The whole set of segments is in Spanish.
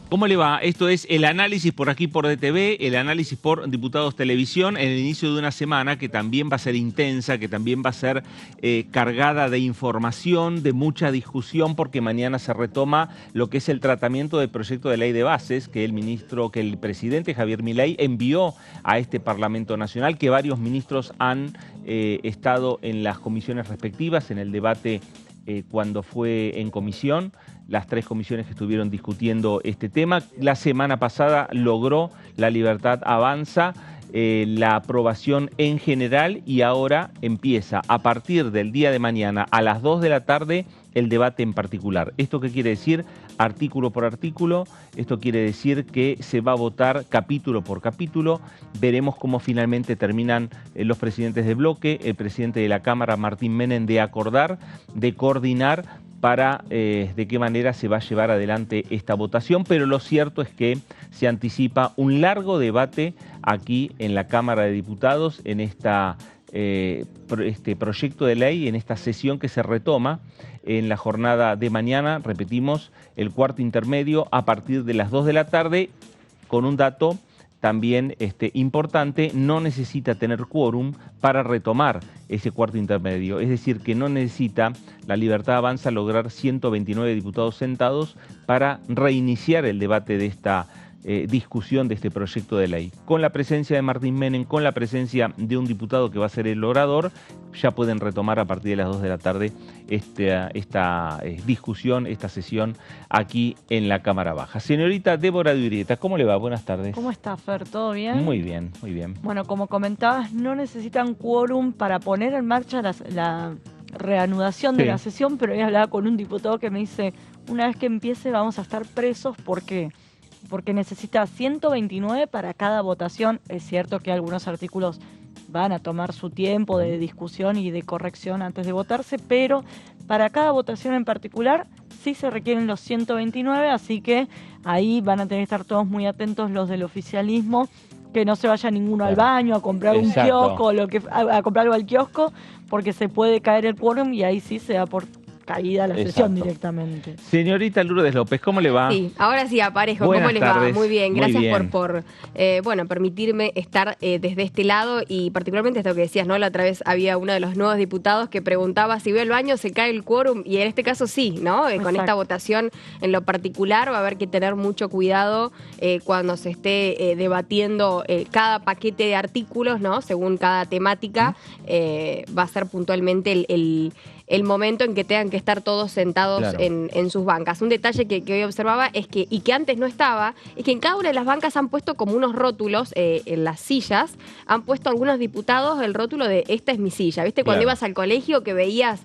¿Cómo le va? Esto es el análisis por aquí por DTV, el análisis por Diputados Televisión en el inicio de una semana que también va a ser intensa, que también va a ser cargada de información, de mucha discusión, porque mañana se retoma lo que es el tratamiento del proyecto de ley de bases que el presidente Javier Milei envió a este Parlamento Nacional, que varios ministros han estado en las comisiones respectivas, en el debate cuando fue en comisión, las 3 comisiones que estuvieron discutiendo este tema. La semana pasada logró La Libertad Avanza la aprobación en general y ahora empieza a partir del día de mañana a las 2 de la tarde el debate en particular. ¿Esto qué quiere decir? Artículo por artículo. Esto quiere decir que se va a votar capítulo por capítulo. Veremos cómo finalmente terminan los presidentes de bloque, el presidente de la Cámara, Martín Menem, de acordar, de coordinar para de qué manera se va a llevar adelante esta votación, pero lo cierto es que se anticipa un largo debate aquí en la Cámara de Diputados, en este proyecto de ley, en esta sesión que se retoma en la jornada de mañana, repetimos, el cuarto intermedio a partir de las 2 de la tarde, con un dato también importante: no necesita tener quórum para retomar ese cuarto intermedio. Es decir, que no necesita La Libertad Avanza lograr 129 diputados sentados para reiniciar el debate de esta discusión de este proyecto de ley. Con la presencia de Martín Menem, con la presencia de un diputado que va a ser el orador, ya pueden retomar a partir de las 2 de la tarde esta discusión, esta sesión aquí en la Cámara Baja. Señorita Débora de Urieta, ¿cómo le va? Buenas tardes. ¿Cómo está, Fer? ¿Todo bien? Muy bien, muy bien. Bueno, como comentabas, no necesitan quórum para poner en marcha la reanudación de la sesión, pero hoy hablaba con un diputado que me dice, una vez que empiece vamos a estar presos. ¿Por qué? Porque necesita 129 para cada votación. Es cierto que algunos artículos van a tomar su tiempo de discusión y de corrección antes de votarse, pero para cada votación en particular sí se requieren los 129, así que ahí van a tener que estar todos muy atentos los del oficialismo, que no se vaya ninguno al baño a comprar un kiosco, a comprar algo al kiosco, porque se puede caer el quórum y ahí sí se da por caída la sesión directamente. Señorita Lourdes López, ¿cómo le va? Sí, ahora sí aparezco. ¿Cómo les va? Muy bien, gracias por permitirme estar desde este lado, y particularmente esto que decías, ¿no? La otra vez había uno de los nuevos diputados que preguntaba si ve el baño se cae el quórum, y en este caso sí, ¿no? Con esta votación en lo particular va a haber que tener mucho cuidado cuando se esté debatiendo cada paquete de artículos, ¿no? Según cada temática, va a ser puntualmente el momento en que tengan que estar todos sentados en sus bancas. Un detalle que hoy observaba es que, y que antes no estaba, es que en cada una de las bancas han puesto como unos rótulos en las sillas, han puesto algunos diputados el rótulo de esta es mi silla. ¿Viste? Cuando ibas al colegio que veías,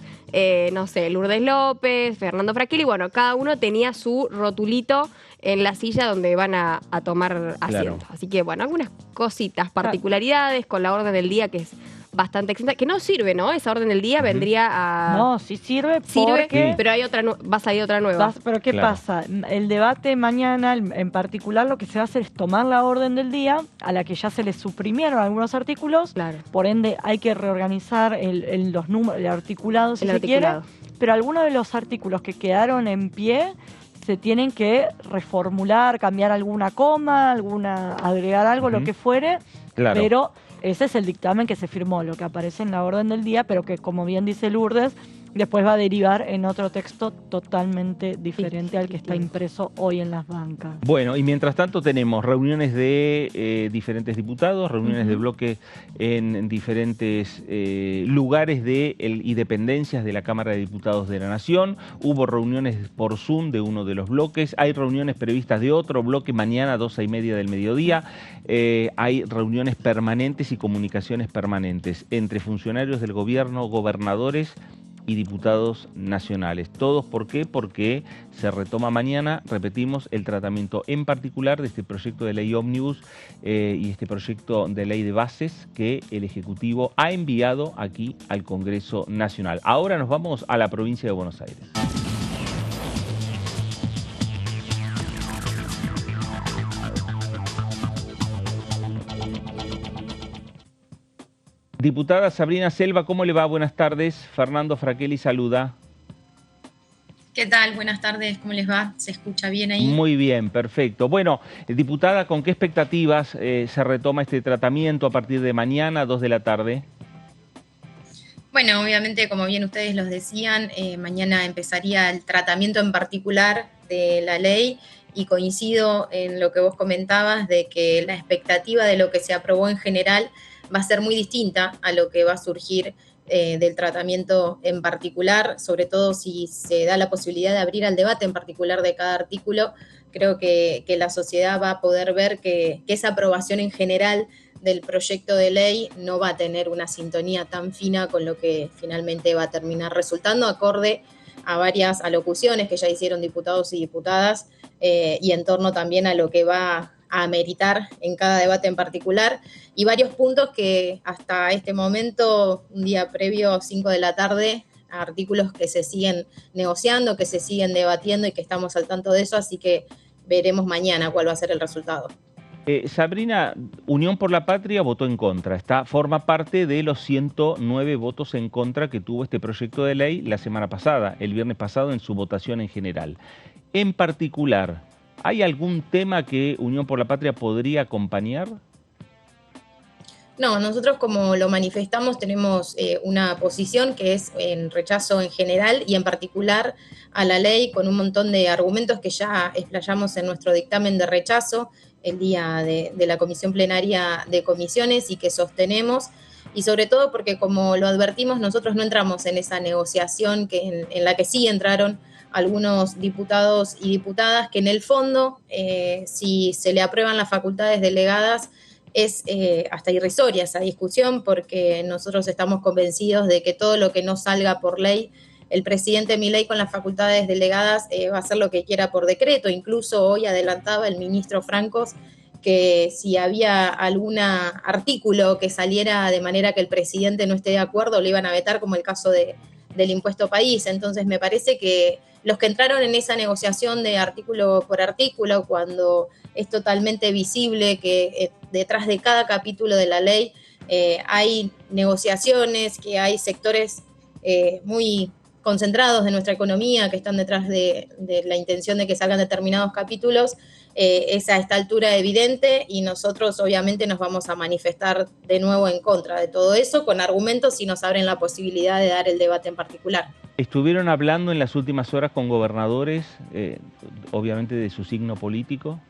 no sé, Lourdes López, Fernando Fraquelli, bueno, cada uno tenía su rotulito en la silla donde van a tomar asiento. Así que, bueno, algunas cositas, particularidades con la orden del día que es bastante extensa, que no sirve, ¿no? Esa orden del día vendría a... No, sí sirve porque... pero hay otra, va a salir otra nueva. Pero ¿qué pasa? El debate mañana, en particular, lo que se va a hacer es tomar la orden del día, a la que ya se le suprimieron algunos artículos, por ende hay que reorganizar los números, el articulado, si se quiere, pero algunos de los artículos que quedaron en pie se tienen que reformular, cambiar alguna coma, agregar algo, lo que fuere, pero ese es el dictamen que se firmó, lo que aparece en la orden del día, pero que, como bien dice Lourdes, después va a derivar en otro texto totalmente diferente al que está impreso hoy en las bancas. Bueno, y mientras tanto tenemos reuniones de diferentes diputados, reuniones de bloque en diferentes lugares y dependencias de la Cámara de Diputados de la Nación. Hubo reuniones por Zoom de uno de los bloques, hay reuniones previstas de otro bloque mañana a 12:30 del mediodía. Hay reuniones permanentes y comunicaciones permanentes entre funcionarios del gobierno, gobernadores y diputados nacionales. ¿Todos por qué? Porque se retoma mañana, repetimos, el tratamiento en particular de este proyecto de ley ómnibus y este proyecto de ley de bases que el Ejecutivo ha enviado aquí al Congreso Nacional. Ahora nos vamos a la provincia de Buenos Aires. Diputada Sabrina Selva, ¿cómo le va? Buenas tardes. Fernando Fraquelli saluda. ¿Qué tal? Buenas tardes, ¿cómo les va? ¿Se escucha bien ahí? Muy bien, perfecto. Bueno, diputada, ¿con qué expectativas se retoma este tratamiento a partir de mañana, 2 de la tarde? Bueno, obviamente, como bien ustedes los decían, mañana empezaría el tratamiento en particular de la ley y coincido en lo que vos comentabas de que la expectativa de lo que se aprobó en general va a ser muy distinta a lo que va a surgir del tratamiento en particular, sobre todo si se da la posibilidad de abrir al debate en particular de cada artículo. Creo que la sociedad va a poder ver que esa aprobación en general del proyecto de ley no va a tener una sintonía tan fina con lo que finalmente va a terminar resultando, acorde a varias alocuciones que ya hicieron diputados y diputadas y en torno también a lo que va a ameritar en cada debate en particular, y varios puntos que hasta este momento, un día previo, 5 de la tarde, artículos que se siguen negociando, que se siguen debatiendo y que estamos al tanto de eso, así que veremos mañana cuál va a ser el resultado. Sabrina, Unión por la Patria votó en contra, forma parte de los 109 votos en contra que tuvo este proyecto de ley la semana pasada, el viernes pasado, en su votación en general. En particular, ¿hay algún tema que Unión por la Patria podría acompañar? No, nosotros, como lo manifestamos, tenemos una posición que es en rechazo en general y en particular a la ley, con un montón de argumentos que ya explayamos en nuestro dictamen de rechazo el día de la comisión plenaria de comisiones y que sostenemos, y sobre todo porque, como lo advertimos, nosotros no entramos en esa negociación en la que sí entraron algunos diputados y diputadas, que en el fondo, si se le aprueban las facultades delegadas, es hasta irrisoria esa discusión, porque nosotros estamos convencidos de que todo lo que no salga por ley, el presidente Milei, con las facultades delegadas, va a hacer lo que quiera por decreto. Incluso hoy adelantaba el ministro Francos que si había algún artículo que saliera de manera que el presidente no esté de acuerdo, lo iban a vetar, como el caso del impuesto país. Entonces me parece que los que entraron en esa negociación de artículo por artículo, cuando es totalmente visible que detrás de cada capítulo de la ley hay negociaciones, que hay sectores muy concentrados de nuestra economía que están detrás de la intención de que salgan determinados capítulos, es a esta altura evidente, y nosotros obviamente nos vamos a manifestar de nuevo en contra de todo eso, con argumentos, si nos abren la posibilidad de dar el debate en particular. ¿Estuvieron hablando en las últimas horas con gobernadores, obviamente de su signo político?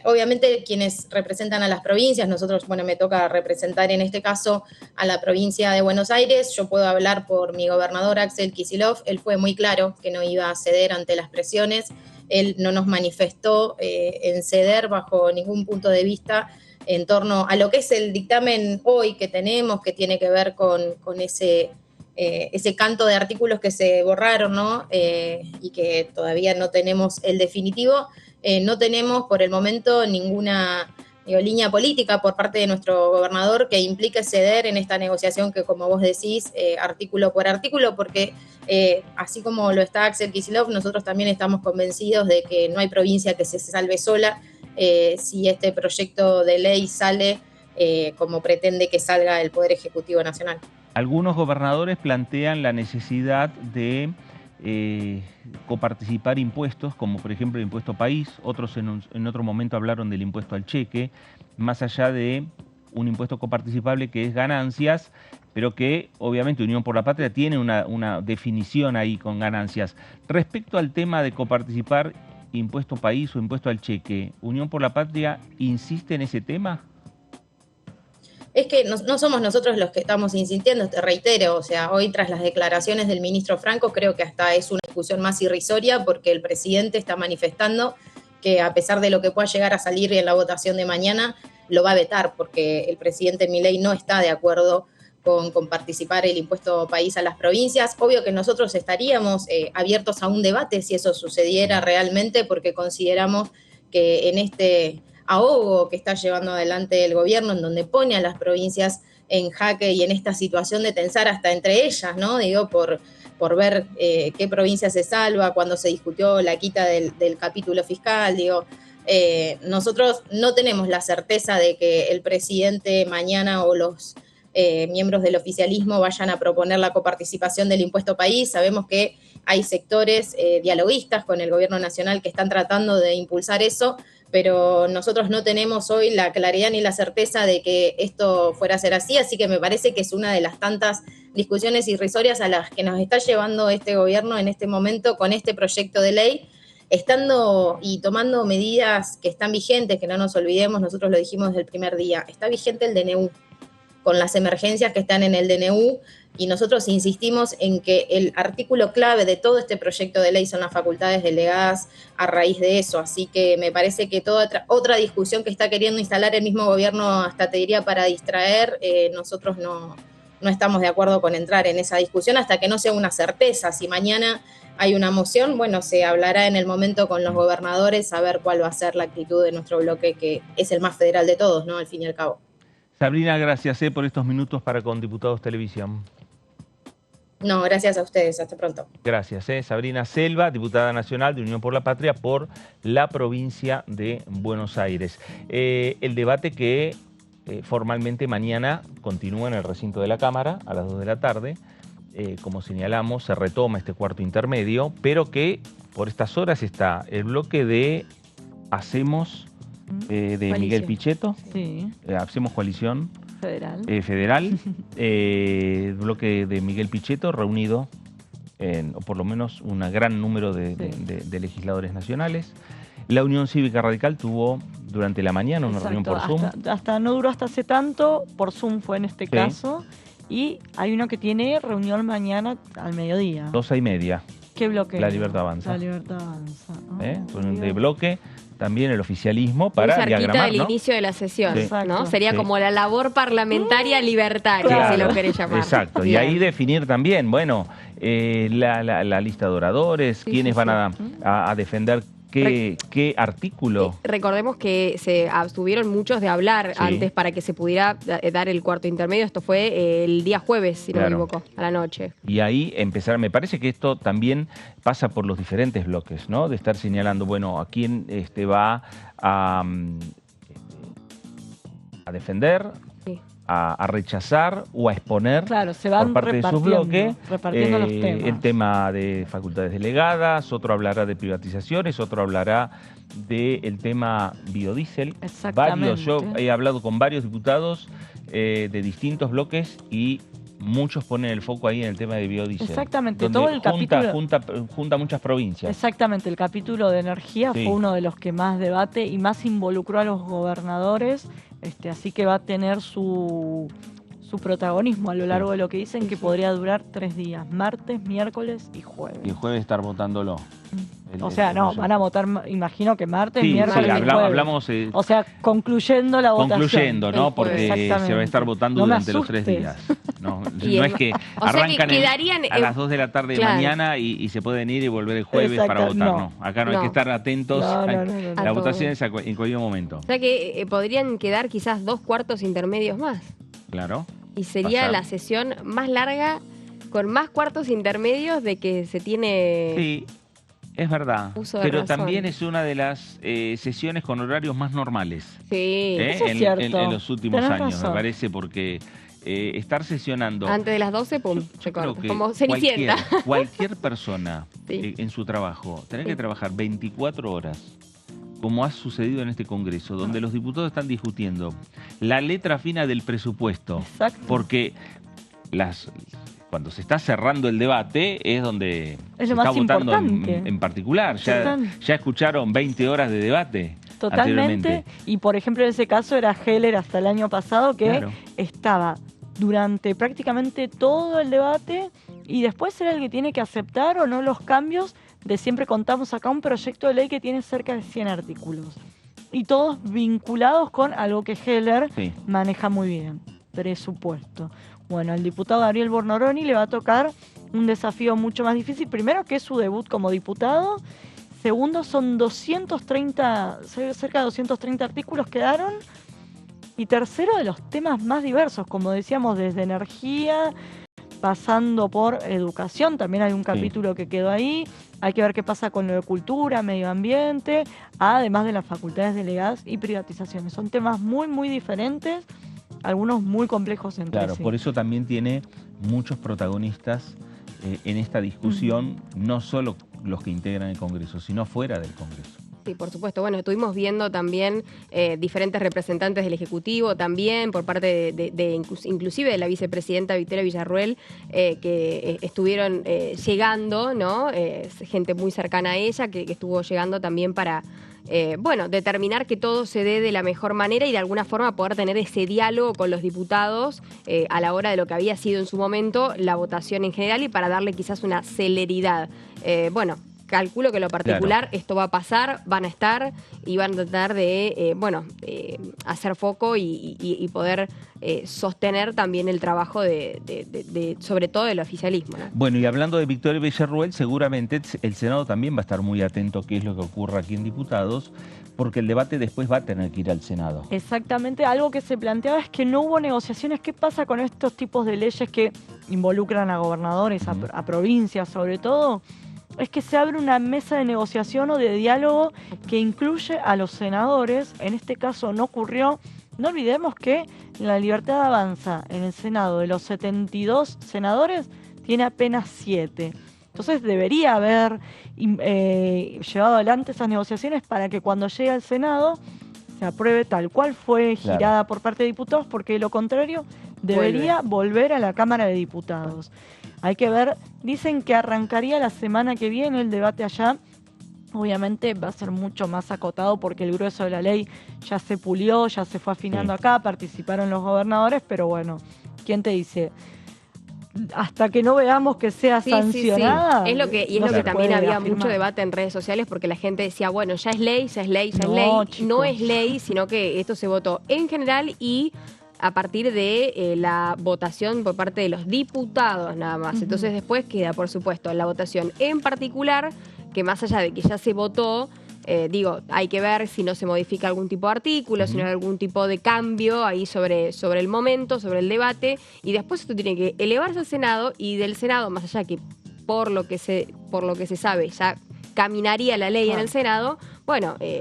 Obviamente quienes representan a las provincias, nosotros, bueno, me toca representar en este caso a la provincia de Buenos Aires. Yo puedo hablar por mi gobernador Axel Kicillof. Él fue muy claro que no iba a ceder ante las presiones. Él no nos manifestó en ceder bajo ningún punto de vista en torno a lo que es el dictamen hoy que tenemos, que tiene que ver con ese canto de artículos que se borraron, ¿no? Y que todavía no tenemos el definitivo. No tenemos por el momento ninguna línea política por parte de nuestro gobernador que implique ceder en esta negociación, que, como vos decís, artículo por artículo, porque así como lo está Axel Kicillof, nosotros también estamos convencidos de que no hay provincia que se salve sola si este proyecto de ley sale como pretende que salga el Poder Ejecutivo Nacional. Algunos gobernadores plantean la necesidad de coparticipar impuestos, como por ejemplo el impuesto país. Otros en otro momento hablaron del impuesto al cheque, más allá de un impuesto coparticipable que es ganancias, pero que obviamente Unión por la Patria tiene una definición ahí con ganancias. Respecto al tema de coparticipar impuesto país o impuesto al cheque, ¿Unión por la Patria insiste en ese tema? Es que no somos nosotros los que estamos insistiendo, te reitero, o sea, hoy, tras las declaraciones del ministro Franco, creo que hasta es una discusión más irrisoria, porque el presidente está manifestando que, a pesar de lo que pueda llegar a salir en la votación de mañana, lo va a vetar, porque el presidente Milei no está de acuerdo con participar el impuesto país a las provincias. Obvio que nosotros estaríamos abiertos a un debate si eso sucediera realmente, porque consideramos que en este ahogo que está llevando adelante el gobierno, en donde pone a las provincias en jaque y en esta situación de tensar hasta entre ellas, ¿no? Digo, por ver qué provincia se salva, cuando se discutió la quita del capítulo fiscal, digo, nosotros no tenemos la certeza de que el presidente mañana o los miembros del oficialismo vayan a proponer la coparticipación del impuesto país. Sabemos que hay sectores dialoguistas con el gobierno nacional que están tratando de impulsar eso, pero nosotros no tenemos hoy la claridad ni la certeza de que esto fuera a ser así, así que me parece que es una de las tantas discusiones irrisorias a las que nos está llevando este gobierno en este momento con este proyecto de ley, estando y tomando medidas que están vigentes, que no nos olvidemos, nosotros lo dijimos desde el primer día, está vigente el DNU, con las emergencias que están en el DNU, y nosotros insistimos en que el artículo clave de todo este proyecto de ley son las facultades delegadas a raíz de eso, así que me parece que toda otra discusión que está queriendo instalar el mismo gobierno, hasta te diría para distraer, nosotros no estamos de acuerdo con entrar en esa discusión hasta que no sea una certeza. Si mañana hay una moción, bueno, se hablará en el momento con los gobernadores a ver cuál va a ser la actitud de nuestro bloque, que es el más federal de todos, ¿no? Al fin y al cabo. Sabrina, gracias por estos minutos para con Diputados Televisión. No, gracias a ustedes. Hasta pronto. Gracias. Sabrina Selva, diputada nacional de Unión por la Patria por la provincia de Buenos Aires. El debate que formalmente mañana continúa en el recinto de la Cámara a las 2 de la tarde. Como señalamos, se retoma este cuarto intermedio, pero que por estas horas está el bloque de Hacemos de coalición. Miguel Pichetto. Sí. Hacemos Coalición Federal. El bloque de Miguel Pichetto reunido o por lo menos un gran número de legisladores nacionales. La Unión Cívica Radical tuvo durante la mañana una reunión por Zoom. No duró hasta hace tanto, por Zoom fue en este caso. Y hay uno que tiene reunión mañana al mediodía. 2:30. ¿Qué bloque? La Libertad Avanza. La Libertad Avanza. De bloque también el oficialismo para diagramar, del inicio de la sesión, sí. ¿No? Sería como la labor parlamentaria libertaria, claro, si lo querés llamar. Exacto, bien. Y ahí definir también, bueno, la lista de oradores, quiénes van a defender qué artículo. Recordemos que se abstuvieron muchos de hablar antes para que se pudiera dar el cuarto intermedio. Esto fue el día jueves, si no me equivoco, a la noche. Y ahí empezar, me parece que esto también pasa por los diferentes bloques, ¿no? De estar señalando, bueno, a quién va a defender, a rechazar o a exponer, claro, se van por parte de su bloque repartiendo los temas. El tema de facultades delegadas, otro hablará de privatizaciones, otro hablará del tema biodiesel. Exactamente. Yo he hablado con varios diputados de distintos bloques y muchos ponen el foco ahí en el tema de biodiesel. Exactamente, todo el capítulo junta muchas provincias. Exactamente, el capítulo de energía fue uno de los que más debate y más involucró a los gobernadores, así que va a tener su protagonismo a lo largo de lo que dicen, que podría durar 3 días, martes, miércoles y jueves. Y el jueves estar votándolo. Van a votar, imagino que martes, miércoles y jueves. Hablamos... concluyendo la votación. Concluyendo, ¿no? Porque se va a estar votando durante los 3 días. No es que arrancan a las 2 de la tarde de mañana y se pueden ir y volver el jueves para votar. No, acá no hay que estar atentos. La votación es en cualquier momento. O sea que podrían quedar quizás 2 cuartos intermedios más. Claro. Y sería la sesión más larga, con más cuartos intermedios de que se tiene... Sí, es verdad. Pero también es una de las sesiones con horarios más normales. Sí, eso es cierto. En los últimos años, me parece, porque estar sesionando... Antes de las 12, pum, se corta. Como Cenicienta. Cualquier persona en su trabajo, tener que trabajar 24 horas, como ha sucedido en este Congreso, donde los diputados están discutiendo la letra fina del presupuesto. Exacto. Porque cuando se está cerrando el debate es donde se está votando en particular. Ya escucharon 20 horas de debate. Totalmente. Y por ejemplo, en ese caso era Heller hasta el año pasado, que estaba durante prácticamente todo el debate y después era el que tiene que aceptar o no los cambios. De siempre contamos acá un proyecto de ley que tiene cerca de 100 artículos. Y todos vinculados con algo que Heller maneja muy bien, presupuesto. Bueno, al diputado Gabriel Bornoroni le va a tocar un desafío mucho más difícil. Primero, que es su debut como diputado. Segundo, son cerca de 230 artículos quedaron. Y tercero, de los temas más diversos, como decíamos, desde energía, pasando por educación, también hay un capítulo que quedó ahí. Hay que ver qué pasa con lo de cultura, medio ambiente, además de las facultades delegadas y privatizaciones. Son temas muy, muy diferentes, algunos muy complejos entre sí. Claro, por eso también tiene muchos protagonistas en esta discusión, no solo los que integran el Congreso, sino fuera del Congreso. Sí, por supuesto. Bueno, estuvimos viendo también diferentes representantes del Ejecutivo, también por parte inclusive de la vicepresidenta Victoria Villarruel, que estuvieron llegando, ¿no? Gente muy cercana a ella que estuvo llegando también para, determinar que todo se dé de la mejor manera y de alguna forma poder tener ese diálogo con los diputados a la hora de lo que había sido en su momento la votación en general y para darle quizás una celeridad. Calculo que en lo particular esto va a pasar, van a estar y van a tratar de hacer foco y poder sostener también el trabajo sobre todo del oficialismo, ¿no? Bueno, y hablando de Victoria Villarruel, seguramente el Senado también va a estar muy atento a qué es lo que ocurra aquí en Diputados, porque el debate después va a tener que ir al Senado. Exactamente, algo que se planteaba es que no hubo negociaciones. ¿Qué pasa con estos tipos de leyes que involucran a gobernadores, a provincias sobre todo? Es que se abre una mesa de negociación o de diálogo que incluye a los senadores. En este caso no ocurrió. No olvidemos que la Libertad Avanza en el Senado, de los 72 senadores, tiene apenas 7. Entonces debería haber llevado adelante esas negociaciones para que cuando llegue al Senado se apruebe tal cual fue girada por parte de diputados, porque de lo contrario debería volver a la Cámara de Diputados. Hay que ver, dicen que arrancaría la semana que viene el debate allá. Obviamente va a ser mucho más acotado porque el grueso de la ley ya se pulió, ya se fue afinando acá, participaron los gobernadores, pero bueno, ¿quién te dice? Hasta que no veamos que sea sancionada. Sí. Es lo que también había mucho debate en redes sociales porque la gente decía, bueno, ya es ley. No es ley, sino que esto se votó en general y a partir de la votación por parte de los diputados nada más. Entonces después queda, por supuesto, la votación en particular, que más allá de que ya se votó, hay que ver si no se modifica algún tipo de artículo, si no hay algún tipo de cambio ahí sobre el momento, sobre el debate, y después esto tiene que elevarse al Senado, y del Senado, más allá que por lo que se sabe, ya caminaría la ley en el Senado,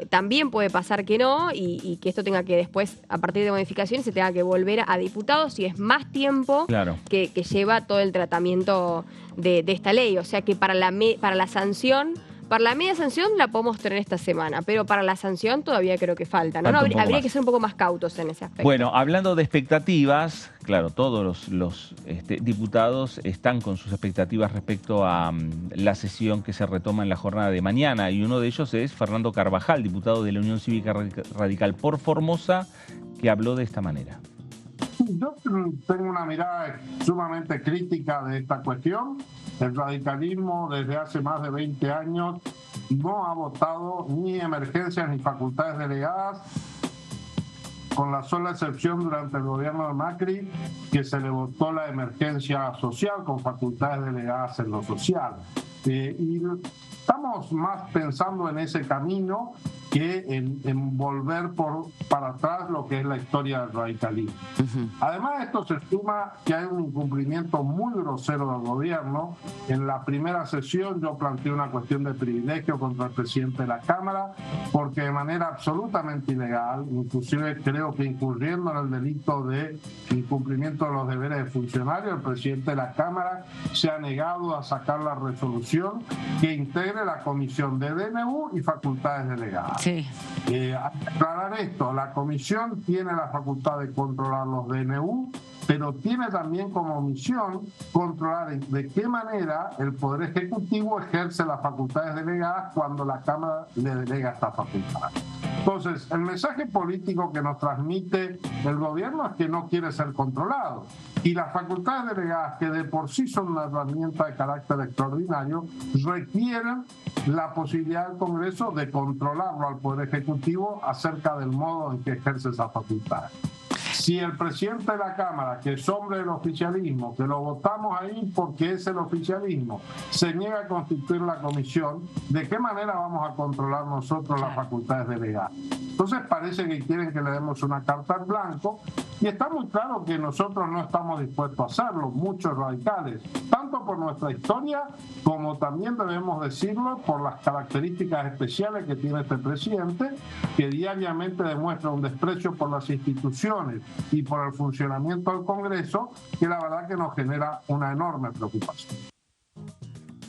también puede pasar que no y que esto tenga que después, a partir de modificaciones, se tenga que volver a diputados y es más tiempo que lleva todo el tratamiento de esta ley. O sea que para la sanción, para la media sanción la podemos tener esta semana, pero para la sanción todavía creo que falta, ¿no? Habría que ser un poco más cautos en ese aspecto. Bueno, hablando de expectativas, claro, todos los diputados están con sus expectativas respecto a la sesión que se retoma en la jornada de mañana, y uno de ellos es Fernando Carvajal, diputado de la Unión Cívica Radical por Formosa, que habló de esta manera. Yo tengo una mirada sumamente crítica de esta cuestión. El radicalismo desde hace más de 20 años no ha votado ni emergencias ni facultades delegadas, con la sola excepción durante el gobierno de Macri, que se le votó la emergencia social con facultades delegadas en lo social. Y estamos más pensando en ese camino que en volver para atrás lo que es la historia del radicalismo. Además, esto se suma que hay un incumplimiento muy grosero del gobierno. En la primera sesión yo planteé una cuestión de privilegio contra el presidente de la Cámara, porque de manera absolutamente ilegal, inclusive creo que incurriendo en el delito de incumplimiento de los deberes de funcionario, el presidente de la Cámara se ha negado a sacar la resolución que integre la comisión de DNU y facultades delegadas. Sí. Aclarar esto, la comisión tiene la facultad de controlar los DNU, pero tiene también como misión controlar de qué manera el Poder Ejecutivo ejerce las facultades delegadas cuando la Cámara le delega esta facultad. Entonces, el mensaje político que nos transmite el gobierno es que no quiere ser controlado. Y las facultades delegadas, que de por sí son una herramienta de carácter extraordinario, requieren la posibilidad del Congreso de controlarlo al Poder Ejecutivo acerca del modo en que ejerce esa facultad. Si el presidente de la Cámara, que es hombre del oficialismo, que lo votamos ahí porque es el oficialismo, se niega a constituir la comisión, ¿de qué manera vamos a controlar nosotros las facultades delegadas? Entonces parece que quieren que le demos una carta en blanco, y está muy claro que nosotros no estamos dispuestos a hacerlo, muchos radicales, tanto por nuestra historia como también debemos decirlo por las características especiales que tiene este presidente, que diariamente demuestra un desprecio por las instituciones y por el funcionamiento del Congreso, que la verdad que nos genera una enorme preocupación.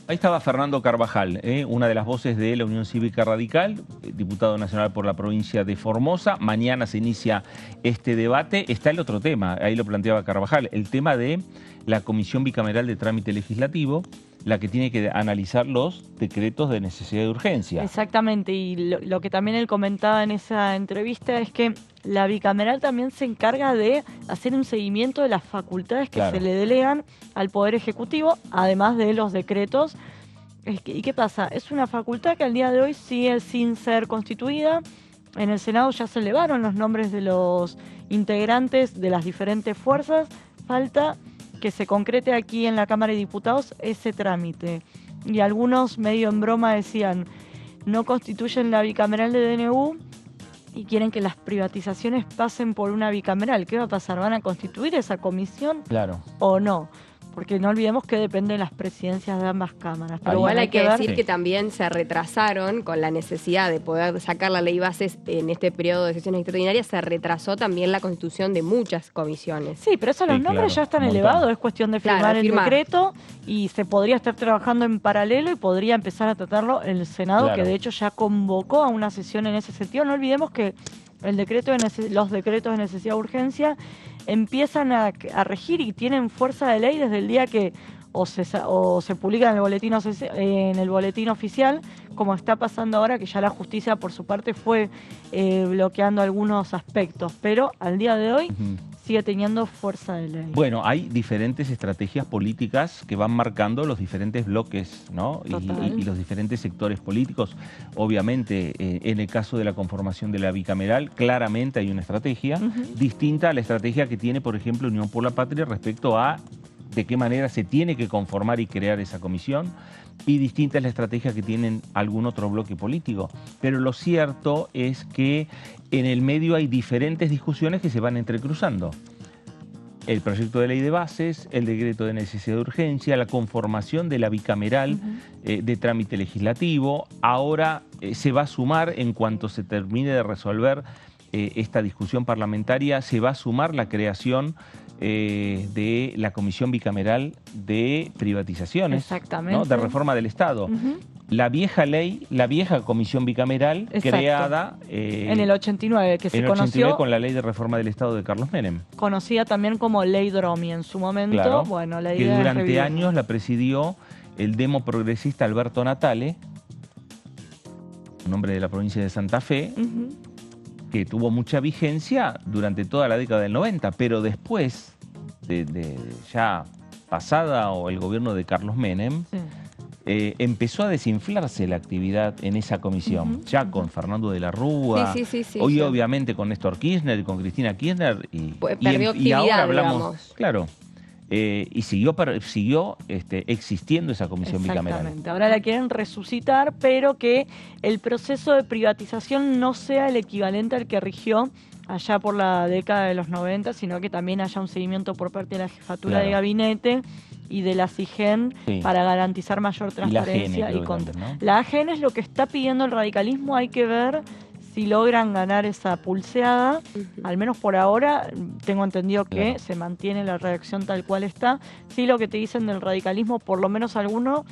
Ahí estaba Fernando Carvajal, una de las voces de la Unión Cívica Radical, diputado nacional por la provincia de Formosa. Mañana se inicia este debate. Está el otro tema, ahí lo planteaba Carvajal, el tema de la Comisión Bicameral de Trámite Legislativo, la que tiene que analizar los decretos de necesidad de urgencia. Exactamente, y lo que también él comentaba en esa entrevista es que la bicameral también se encarga de hacer un seguimiento de las facultades que se le delegan al Poder Ejecutivo, además de los decretos. ¿Y qué pasa? Es una facultad que al día de hoy sigue sin ser constituida. En el Senado ya se elevaron los nombres de los integrantes de las diferentes fuerzas. Falta que se concrete aquí en la Cámara de Diputados ese trámite. Y algunos medio en broma decían, no constituyen la bicameral de DNU y quieren que las privatizaciones pasen por una bicameral. ¿Qué va a pasar? ¿Van a constituir esa comisión? Claro. ¿O no? Porque no olvidemos que depende de las presidencias de ambas cámaras. Pero igual hay que decir que también se retrasaron con la necesidad de poder sacar la ley bases en este periodo de sesiones extraordinarias, se retrasó también la constitución de muchas comisiones. Sí, pero eso los nombres ya están elevados, es cuestión de firmar el decreto y se podría estar trabajando en paralelo y podría empezar a tratarlo en el Senado, que de hecho ya convocó a una sesión en ese sentido. No olvidemos que los decretos de necesidad de urgencia empiezan a regir y tienen fuerza de ley desde el día que o se publican en el boletín oficial, como está pasando ahora, que ya la justicia por su parte fue bloqueando algunos aspectos, pero al día de hoy sigue teniendo fuerza de ley. Bueno, hay diferentes estrategias políticas que van marcando los diferentes bloques, ¿no? Y los diferentes sectores políticos. Obviamente, en el caso de la conformación de la bicameral, claramente hay una estrategia distinta a la estrategia que tiene, por ejemplo, Unión por la Patria respecto a de qué manera se tiene que conformar y crear esa comisión, y distinta es la estrategia que tienen algún otro bloque político. Pero lo cierto es que en el medio hay diferentes discusiones que se van entrecruzando. El proyecto de ley de bases, el decreto de necesidad de urgencia, la conformación de la bicameral de trámite legislativo. Ahora se va a sumar, en cuanto se termine de resolver esta discusión parlamentaria, se va a sumar la creación de la Comisión Bicameral de Privatizaciones, ¿no? De Reforma del Estado. La vieja ley, la vieja Comisión Bicameral creada en el 89, que se en el conoció 89 con la Ley de Reforma del Estado de Carlos Menem. Conocida también como Ley Dromi en su momento. Claro, bueno, la idea que durante años la presidió el demo progresista Alberto Natale, un hombre de la provincia de Santa Fe, que tuvo mucha vigencia durante toda la década del 90, pero después de ya pasada o el gobierno de Carlos Menem, empezó a desinflarse la actividad en esa comisión, ya con Fernando de la Rúa, hoy obviamente con Néstor Kirchner y con Cristina Kirchner, y ahora hablamos, digamos. Claro. Y siguió existiendo esa comisión bicameral. Exactamente. Ahora la quieren resucitar, pero que el proceso de privatización no sea el equivalente al que rigió allá por la década de los 90, sino que también haya un seguimiento por parte de la jefatura de gabinete y de la CIGEN para garantizar mayor transparencia y control. ¿No? La AGN es lo que está pidiendo el radicalismo, hay que ver si logran ganar esa pulseada. Al menos por ahora tengo entendido que se mantiene la redacción tal cual está. Sí, lo que te dicen del radicalismo, por lo menos algunos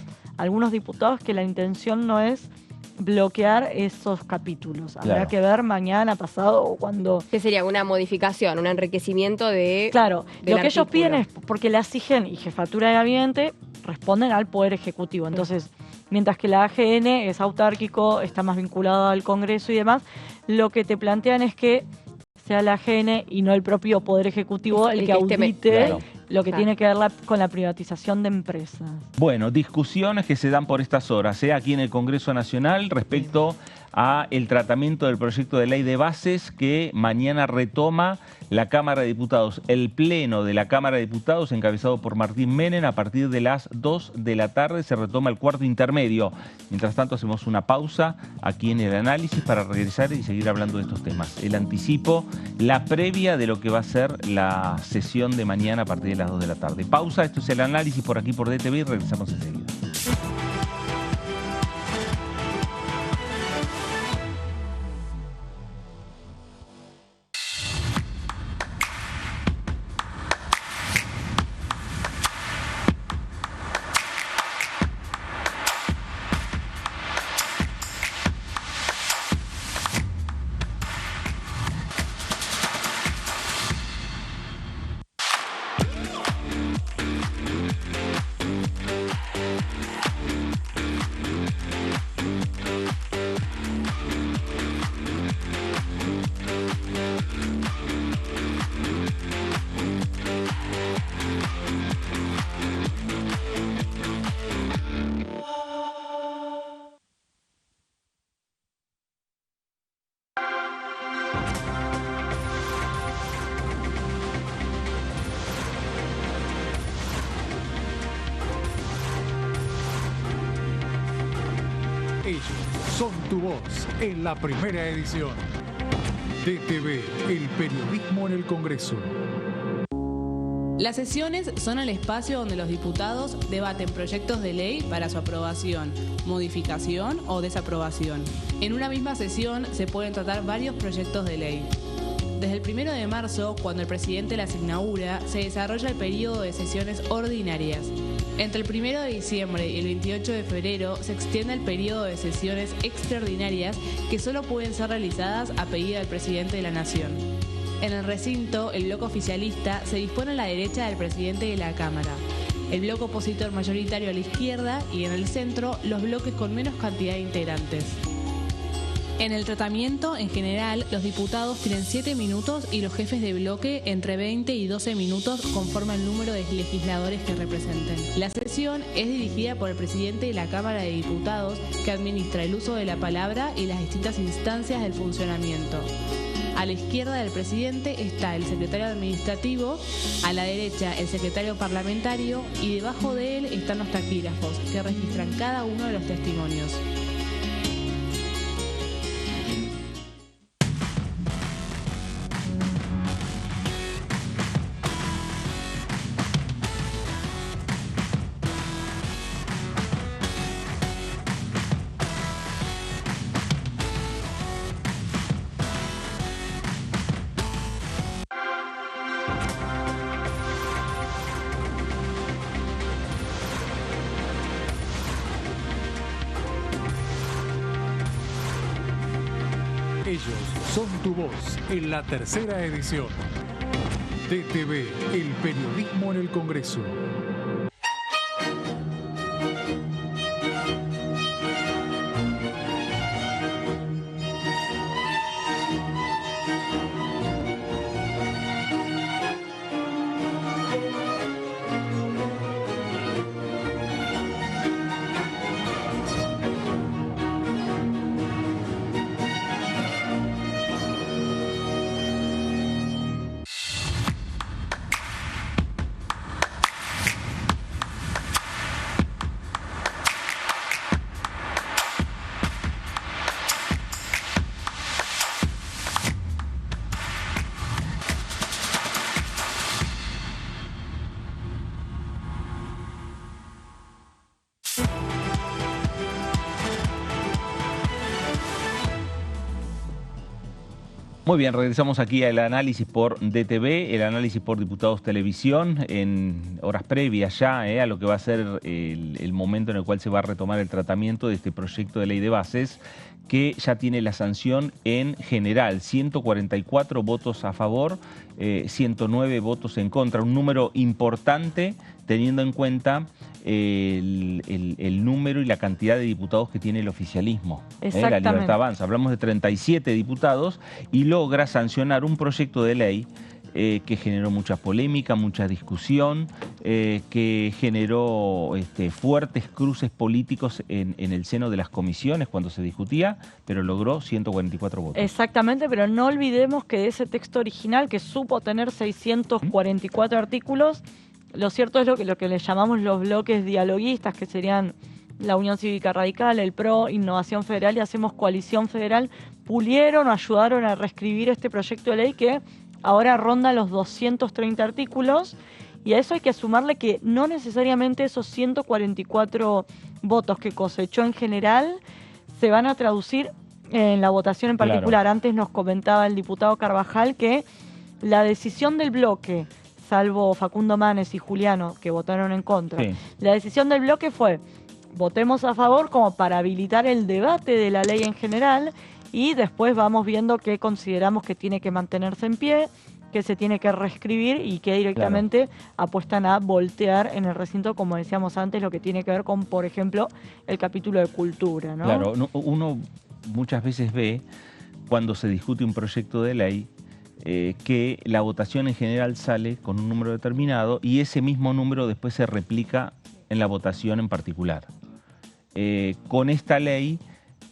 diputados, que la intención no es bloquear esos capítulos. Habrá que ver mañana, pasado o cuando... ¿Qué sería? Una modificación, un enriquecimiento de... Claro, lo que ellos piden es, porque la CIGEN y jefatura de gabinete responden al Poder Ejecutivo. Entonces, mientras que la AGN es autárquico, está más vinculado al Congreso y demás, lo que te plantean es que sea la AGN y no el propio Poder Ejecutivo el que audite lo que tiene que ver con la privatización de empresas. Bueno, discusiones que se dan por estas horas, aquí en el Congreso Nacional respecto a el tratamiento del proyecto de ley de bases que mañana retoma la Cámara de Diputados. El pleno de la Cámara de Diputados, encabezado por Martín Menem, a partir de las 2 de la tarde se retoma el cuarto intermedio. Mientras tanto, hacemos una pausa aquí en el análisis para regresar y seguir hablando de estos temas. El anticipo, la previa de lo que va a ser la sesión de mañana a partir de las 2 de la tarde. Pausa, esto es el análisis por aquí por DTV y regresamos enseguida. son tu voz en la primera edición. DTV, el periodismo en el Congreso. Las sesiones son el espacio donde los diputados debaten proyectos de ley para su aprobación, modificación o desaprobación. En una misma sesión se pueden tratar varios proyectos de ley. Desde el 1 de marzo, cuando el presidente las inaugura, se desarrolla el periodo de sesiones ordinarias. Entre el 1 de diciembre y el 28 de febrero se extiende el periodo de sesiones extraordinarias que solo pueden ser realizadas a pedido del presidente de la Nación. En el recinto, el bloque oficialista se dispone a la derecha del presidente de la Cámara, el bloque opositor mayoritario a la izquierda y en el centro los bloques con menos cantidad de integrantes. En el tratamiento, en general, los diputados tienen 7 minutos y los jefes de bloque entre 20 y 12 minutos conforme al número de legisladores que representen. La sesión es dirigida por el presidente de la Cámara de Diputados, que administra el uso de la palabra y las distintas instancias del funcionamiento. A la izquierda del presidente está el secretario administrativo, a la derecha el secretario parlamentario y debajo de él están los taquígrafos, que registran cada uno de los testimonios. Ellos son tu voz en la tercera edición. DTV, el periodismo en el Congreso. Muy bien, regresamos aquí al análisis por DTV, el análisis por Diputados Televisión, en horas previas ya a lo que va a ser el momento en el cual se va a retomar el tratamiento de este proyecto de ley de bases, que ya tiene la sanción en general, 144 votos a favor, 109 votos en contra, un número importante teniendo en cuenta el número y la cantidad de diputados que tiene el oficialismo. La Libertad Avanza. Hablamos de 37 diputados y logra sancionar un proyecto de ley que generó mucha polémica, mucha discusión, que generó fuertes cruces políticos en el seno de las comisiones cuando se discutía, pero logró 144 votos. Exactamente, pero no olvidemos que de ese texto original, que supo tener 644 artículos, lo cierto es lo que le llamamos los bloques dialoguistas, que serían la Unión Cívica Radical, el PRO, Innovación Federal y Hacemos Coalición Federal, pulieron o ayudaron a reescribir este proyecto de ley que ahora ronda los 230 artículos, y a eso hay que sumarle que no necesariamente esos 144 votos que cosechó en general se van a traducir en la votación en particular. Claro. Antes nos comentaba el diputado Carvajal que la decisión del bloque, salvo Facundo Manes y Juliano, que votaron en contra, sí, la decisión del bloque fue: votemos a favor como para habilitar el debate de la ley en general y después vamos viendo qué consideramos que tiene que mantenerse en pie, qué se tiene que reescribir y qué directamente apuestan a voltear en el recinto, como decíamos antes, lo que tiene que ver con, por ejemplo, el capítulo de cultura, ¿no? Claro, uno muchas veces ve, cuando se discute un proyecto de ley, que la votación en general sale con un número determinado y ese mismo número después se replica en la votación en particular. Con esta ley,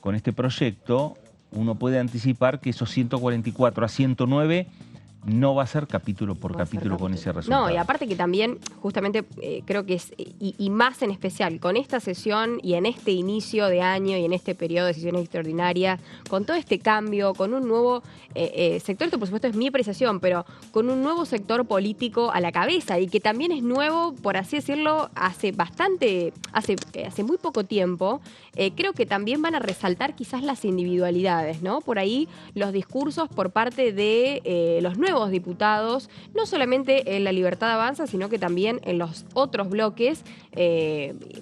con este proyecto, uno puede anticipar que esos 144 a 109 no va a ser capítulo por capítulo con ese resultado. No, y aparte que también, justamente, creo que es, y más en especial, con esta sesión y en este inicio de año y en este periodo de sesiones extraordinarias, con todo este cambio, con un nuevo sector, esto por supuesto es mi apreciación, pero con un nuevo sector político a la cabeza y que también es nuevo, por así decirlo, hace muy poco tiempo, creo que también van a resaltar quizás las individualidades, ¿no? Por ahí los discursos por parte de los nuevos diputados, no solamente en La Libertad Avanza, sino que también en los otros bloques,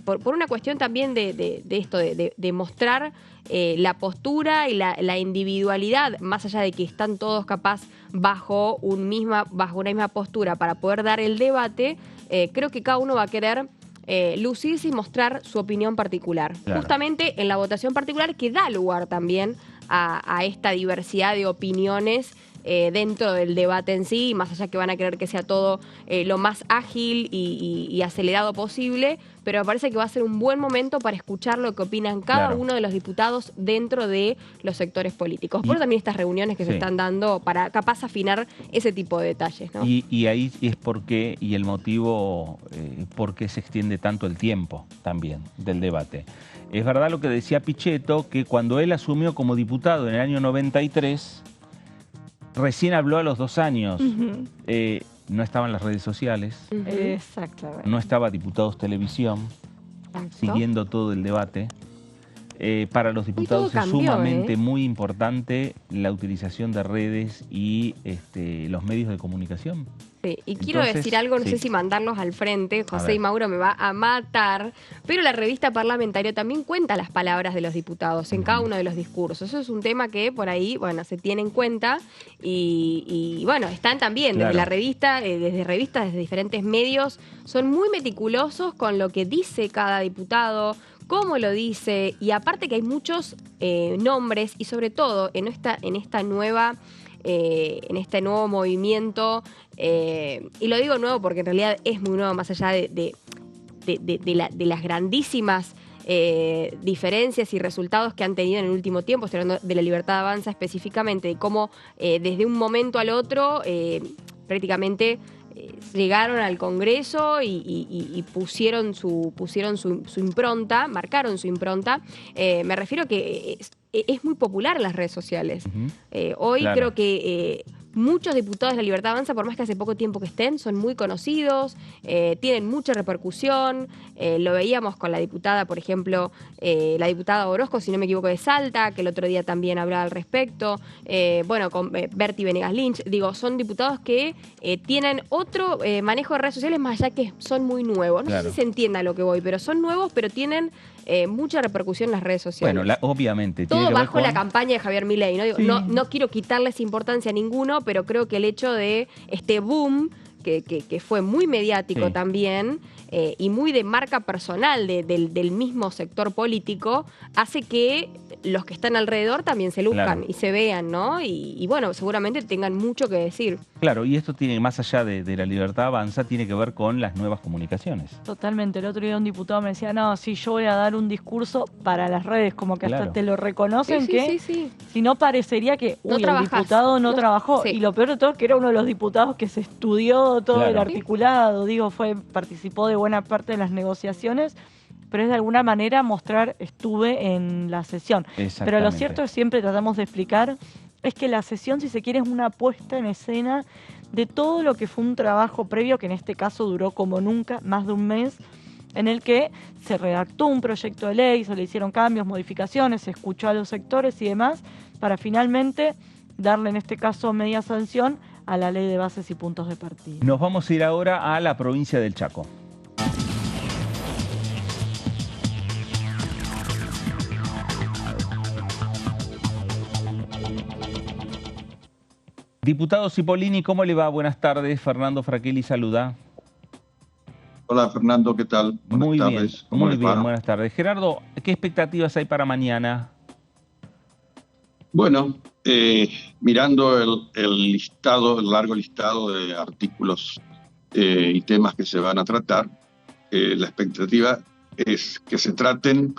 por una cuestión también de esto, de mostrar la postura y la individualidad, más allá de que están todos capaz bajo una misma postura para poder dar el debate, creo que cada uno va a querer lucirse y mostrar su opinión particular. Claro. Justamente en la votación particular que da lugar también a esta diversidad de opiniones dentro del debate en sí, más allá que van a querer que sea todo lo más ágil y acelerado posible, pero me parece que va a ser un buen momento para escuchar lo que opinan cada uno de los diputados dentro de los sectores políticos. Por eso también estas reuniones que se están dando para capaz afinar ese tipo de detalles, ¿no? Y ahí es porque, y el motivo por qué se extiende tanto el tiempo también del debate. Es verdad lo que decía Pichetto, que cuando él asumió como diputado en el año 93, recién habló a los 2 años. No estaban las redes sociales. Exactamente. No estaba Diputados Televisión siguiendo todo el debate. Para los diputados es sumamente muy importante la utilización de redes y los medios de comunicación. Sí, y quiero decir algo, no sé si mandarlos al frente, José y Mauro me va a matar, pero la revista parlamentaria también cuenta las palabras de los diputados en cada uno de los discursos. Eso es un tema que por ahí, bueno, se tiene en cuenta y bueno, están también desde la revista, desde diferentes medios, son muy meticulosos con lo que dice cada diputado, cómo lo dice, y aparte que hay muchos nombres y sobre todo en este nuevo movimiento, y lo digo nuevo porque en realidad es muy nuevo, más allá de las grandísimas diferencias y resultados que han tenido en el último tiempo. Estoy hablando de La Libertad Avanza específicamente, de cómo desde un momento al otro prácticamente llegaron al Congreso y pusieron su impronta, marcaron su impronta. Me refiero a que es muy popular en las redes sociales. Hoy creo que muchos diputados de La Libertad Avanza, por más que hace poco tiempo que estén, son muy conocidos, tienen mucha repercusión. Lo veíamos con la diputada, por ejemplo, la diputada Orozco, si no me equivoco, de Salta, que el otro día también hablaba al respecto. Bueno, con Berti Venegas Lynch. Digo, son diputados que tienen otro manejo de redes sociales, más allá que son muy nuevos. No sé si se entienda a lo que voy, pero son nuevos, pero tienen mucha repercusión en las redes sociales. Bueno, obviamente. Todo bajo la campaña de Javier Milei, ¿no? Digo, no quiero quitarles importancia a ninguno, pero creo que el hecho de este boom, que fue muy mediático también, y muy de marca personal del mismo sector político, hace que los que están alrededor también se luzcan y se vean, ¿no? Y bueno, seguramente tengan mucho que decir. Claro, y esto tiene, más allá de La Libertad Avanza, tiene que ver con las nuevas comunicaciones. Totalmente. El otro día un diputado me decía, no, sí, yo voy a dar un discurso para las redes, como que hasta te lo reconocen, si no parecería que el diputado no trabajó. Y lo peor de todo es que era uno de los diputados que se estudió todo el articulado, participó de buena parte de las negociaciones, pero es de alguna manera mostrar, estuve en la sesión. Pero lo cierto es, siempre tratamos de explicar, es que la sesión, si se quiere, es una puesta en escena de todo lo que fue un trabajo previo, que en este caso duró como nunca, más de un mes, en el que se redactó un proyecto de ley, se le hicieron cambios, modificaciones, se escuchó a los sectores y demás, para finalmente darle, en este caso, media sanción a la ley de bases y puntos de partida. Nos vamos a ir ahora a la provincia del Chaco. Diputado Cipollini, ¿cómo le va? Buenas tardes. Fernando Fraquelli saluda. Hola Fernando, ¿qué tal? Buenas tardes. Muy bien, buenas tardes. Gerardo, ¿qué expectativas hay para mañana? Bueno, mirando el largo listado de artículos y temas que se van a tratar, la expectativa es que se traten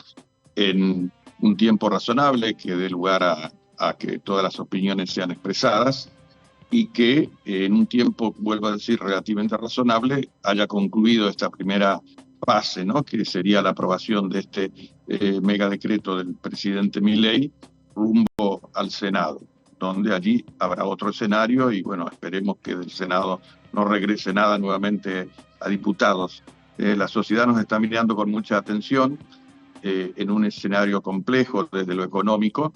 en un tiempo razonable, que dé lugar a que todas las opiniones sean expresadas, y que en un tiempo, vuelvo a decir, relativamente razonable, haya concluido esta primera fase, ¿no? Que sería la aprobación de este megadecreto del presidente Milei rumbo al Senado, donde allí habrá otro escenario y bueno, esperemos que del Senado no regrese nada nuevamente a diputados. La sociedad nos está mirando con mucha atención en un escenario complejo desde lo económico.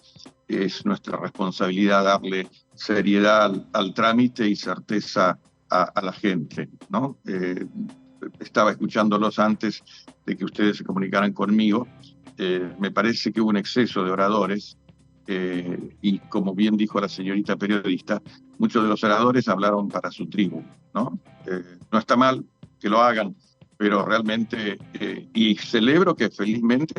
Es nuestra responsabilidad darle seriedad al trámite y certeza a la gente, ¿no? Estaba escuchándolos antes de que ustedes se comunicaran conmigo. Me parece que hubo un exceso de oradores y como bien dijo la señorita periodista, muchos de los oradores hablaron para su tribu, ¿no? No está mal que lo hagan, pero realmente, y celebro que felizmente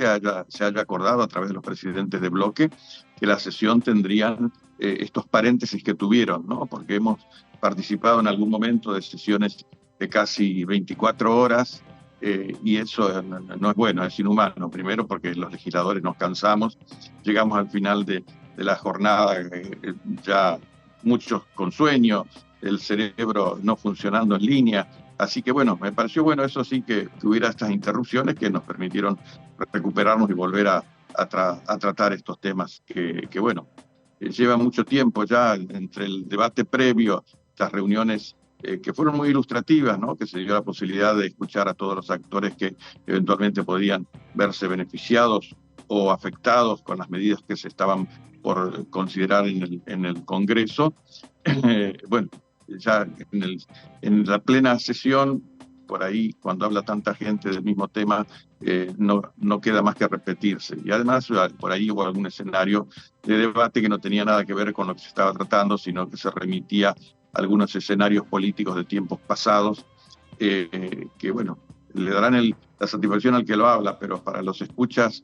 se haya acordado a través de los presidentes de bloque que la sesión tendrían estos paréntesis que tuvieron, ¿no? Porque hemos participado en algún momento de sesiones de casi 24 horas y eso no es bueno, es inhumano. Primero porque los legisladores nos cansamos, llegamos al final de la jornada ya muchos con sueño, el cerebro no funcionando en línea. Así que bueno, me pareció bueno eso sí que hubiera estas interrupciones que nos permitieron recuperarnos y volver a tratar estos temas que bueno, llevan mucho tiempo ya entre el debate previo, las reuniones que fueron muy ilustrativas, ¿no? Que se dio la posibilidad de escuchar a todos los actores que eventualmente podían verse beneficiados o afectados con las medidas que se estaban por considerar en el Congreso. Bueno, ya en la plena sesión, por ahí, cuando habla tanta gente del mismo tema, no queda más que repetirse. Y además, por ahí hubo algún escenario de debate que no tenía nada que ver con lo que se estaba tratando, sino que se remitía a algunos escenarios políticos de tiempos pasados, que, bueno, le darán la satisfacción al que lo habla, pero para los escuchas,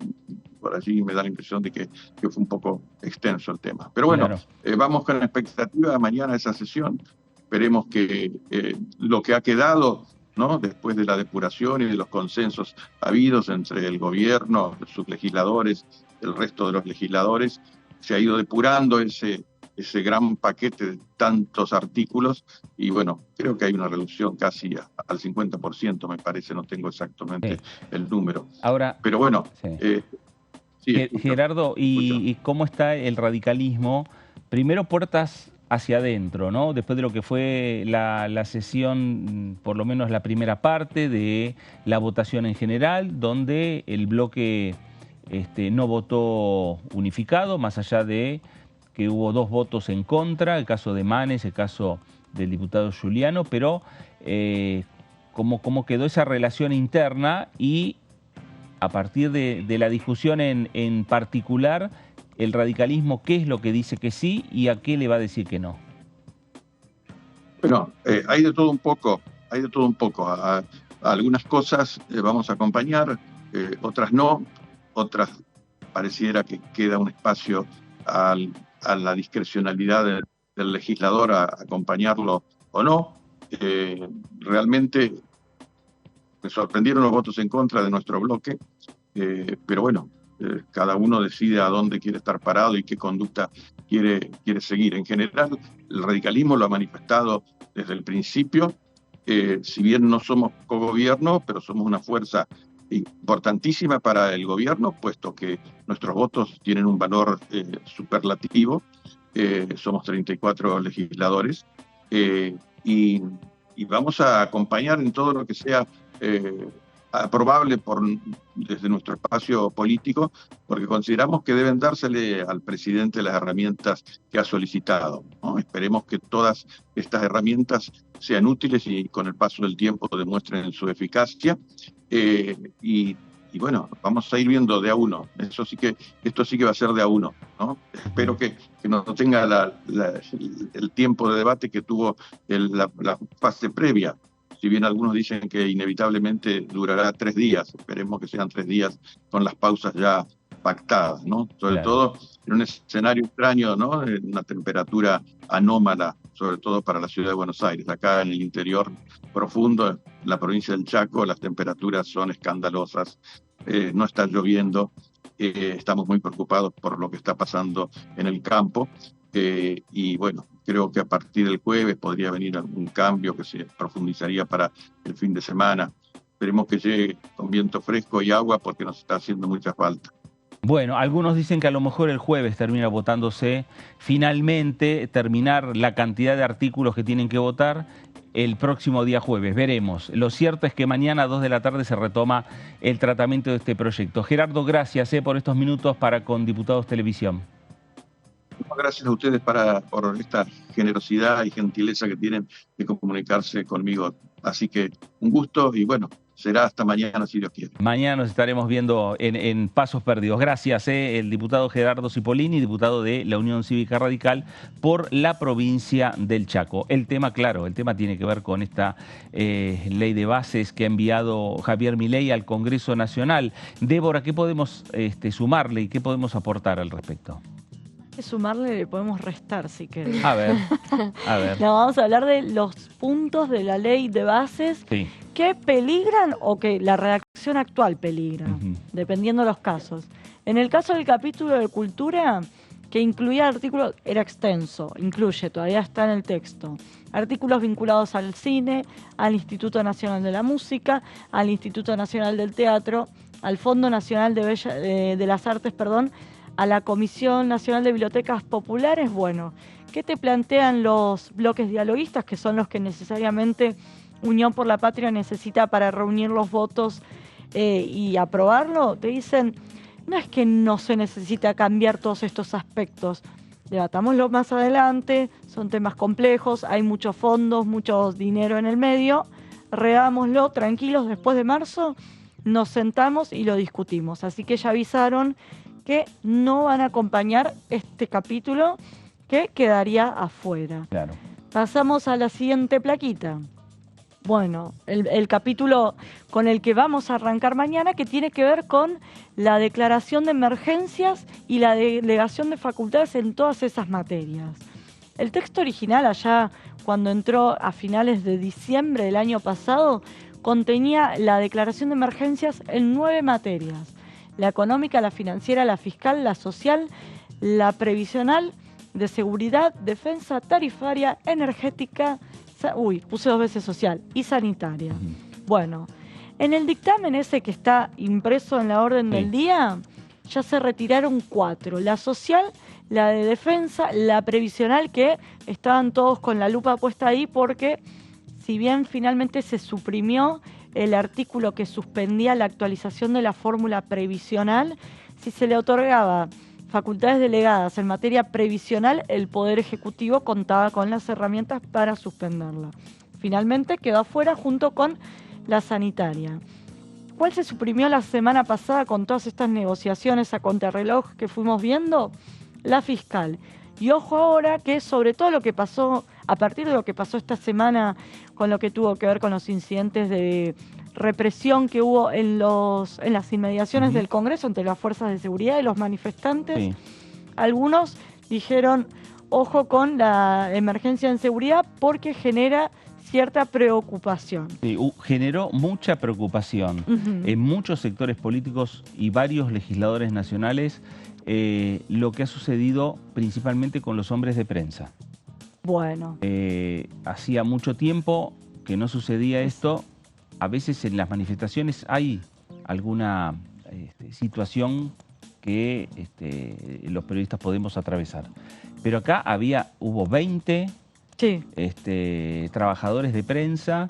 por allí me da la impresión de que fue un poco extenso el tema. Pero bueno, claro. Vamos con la expectativa de mañana de esa sesión. Esperemos que lo que ha quedado, ¿no? Después de la depuración y de los consensos habidos entre el gobierno, sus legisladores, el resto de los legisladores, se ha ido depurando ese gran paquete de tantos artículos y bueno, creo que hay una reducción casi al 50%, me parece, no tengo exactamente el número. Ahora, pero bueno, Gerardo, ¿y cómo está el radicalismo? Primero puertas hacia adentro, ¿no? Después de lo que fue la sesión, por lo menos la primera parte de la votación en general, donde el bloque no votó unificado, más allá de que hubo 2 votos en contra, el caso de Manes, el caso del diputado Giuliano, pero cómo quedó esa relación interna y a partir de la discusión en particular, el radicalismo, ¿qué es lo que dice que sí y a qué le va a decir que no? Bueno, hay de todo un poco, A algunas cosas vamos a acompañar, otras no, otras pareciera que queda un espacio a la discrecionalidad del legislador a acompañarlo o no. Realmente me sorprendieron los votos en contra de nuestro bloque, pero bueno, cada uno decide a dónde quiere estar parado y qué conducta quiere seguir. En general, el radicalismo lo ha manifestado desde el principio, si bien no somos cogobierno, pero somos una fuerza importantísima para el gobierno, puesto que nuestros votos tienen un valor superlativo. Somos 34 legisladores y vamos a acompañar en todo lo que sea aprobable desde nuestro espacio político, porque consideramos que deben dársele al presidente las herramientas que ha solicitado, ¿no? Esperemos que todas estas herramientas sean útiles y con el paso del tiempo demuestren su eficacia. Y bueno, vamos a ir viendo de a uno. Esto sí que va a ser de a uno, ¿no? Espero que no tenga el tiempo de debate que tuvo la fase previa. Si bien algunos dicen que inevitablemente durará 3 días, esperemos que sean 3 días con las pausas ya pactadas, ¿no? Sobre todo en un escenario extraño, ¿no? En una temperatura anómala, sobre todo para la ciudad de Buenos Aires. Acá en el interior profundo, en la provincia del Chaco, las temperaturas son escandalosas, no está lloviendo, estamos muy preocupados por lo que está pasando en el campo y bueno, creo que a partir del jueves podría venir algún cambio que se profundizaría para el fin de semana. Esperemos que llegue con viento fresco y agua porque nos está haciendo mucha falta. Bueno, algunos dicen que a lo mejor el jueves termina votándose finalmente, terminar la cantidad de artículos que tienen que votar el próximo día jueves. Veremos. Lo cierto es que mañana a 2 de la tarde se retoma el tratamiento de este proyecto. Gerardo, gracias por estos minutos para con Diputados Televisión. Gracias a ustedes por esta generosidad y gentileza que tienen de comunicarse conmigo. Así que un gusto y bueno, será hasta mañana si Dios quiere. Mañana nos estaremos viendo en Pasos Perdidos. Gracias, el diputado Gerardo Cipollini, diputado de la Unión Cívica Radical por la provincia del Chaco. El tema, claro, el tema tiene que ver con esta ley de bases que ha enviado Javier Milei al Congreso Nacional. Débora, ¿qué podemos sumarle y qué podemos aportar al respecto? Sumarle le podemos restar si querés. A ver. No, vamos a hablar de los puntos de la ley de bases que peligran o que la redacción actual peligra, dependiendo de los casos. En el caso del capítulo de cultura, que incluía artículos, era extenso, todavía está en el texto, artículos vinculados al cine, al Instituto Nacional de la Música, al Instituto Nacional del Teatro, al Fondo Nacional de las Artes, a la Comisión Nacional de Bibliotecas Populares. Bueno, ¿qué te plantean los bloques dialoguistas, que son los que necesariamente Unión por la Patria necesita para reunir los votos y aprobarlo? Te dicen, no es que no se necesita cambiar todos estos aspectos, debatámoslo más adelante, son temas complejos, hay muchos fondos, mucho dinero en el medio, redámoslo tranquilos, después de marzo nos sentamos y lo discutimos. Así que ya avisaron que no van a acompañar este capítulo, que quedaría afuera. Claro. Pasamos a la siguiente plaquita. Bueno, el capítulo con el que vamos a arrancar mañana, que tiene que ver con la declaración de emergencias y la delegación de facultades en todas esas materias. El texto original, allá cuando entró a finales de diciembre del año pasado, contenía la declaración de emergencias en 9 materias. La económica, la financiera, la fiscal, la social, la previsional, de seguridad, defensa, tarifaria, energética, puse 2 veces social, y sanitaria. Bueno, en el dictamen ese que está impreso en la orden del día, ya se retiraron 4. La social, la de defensa, la previsional, que estaban todos con la lupa puesta ahí porque, si bien finalmente se suprimió el artículo que suspendía la actualización de la fórmula previsional, si se le otorgaba facultades delegadas en materia previsional, el Poder Ejecutivo contaba con las herramientas para suspenderla. Finalmente quedó afuera junto con la sanitaria. ¿Cuál se suprimió la semana pasada con todas estas negociaciones a contrarreloj que fuimos viendo? La fiscal. Y ojo ahora que sobre todo lo que pasó, a partir de lo que pasó esta semana con lo que tuvo que ver con los incidentes de represión que hubo en las inmediaciones del Congreso entre las fuerzas de seguridad y los manifestantes, algunos dijeron, ojo con la emergencia en seguridad porque genera cierta preocupación. Sí, generó mucha preocupación en muchos sectores políticos y varios legisladores nacionales lo que ha sucedido principalmente con los hombres de prensa. Bueno. Hacía mucho tiempo que no sucedía esto. A veces en las manifestaciones hay alguna situación que los periodistas podemos atravesar. Pero acá hubo 20 trabajadores de prensa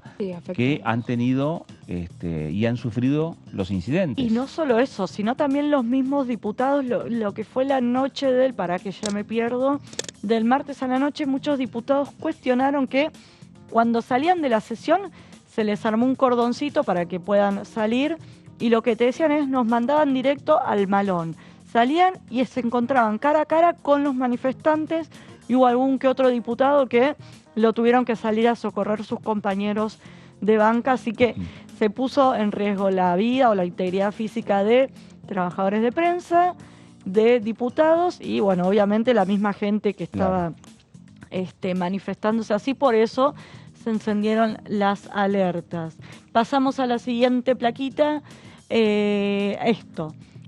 que han tenido y han sufrido los incidentes. Y no solo eso, sino también los mismos diputados, lo que fue la noche del martes a la noche, muchos diputados cuestionaron que cuando salían de la sesión se les armó un cordoncito para que puedan salir y lo que te decían es nos mandaban directo al malón. Salían y se encontraban cara a cara con los manifestantes y hubo algún que otro diputado que lo tuvieron que salir a socorrer sus compañeros de banca, así que se puso en riesgo la vida o la integridad física de trabajadores de prensa, de diputados y bueno, obviamente la misma gente que estaba manifestándose así, por eso se encendieron las alertas. Pasamos a la siguiente plaquita.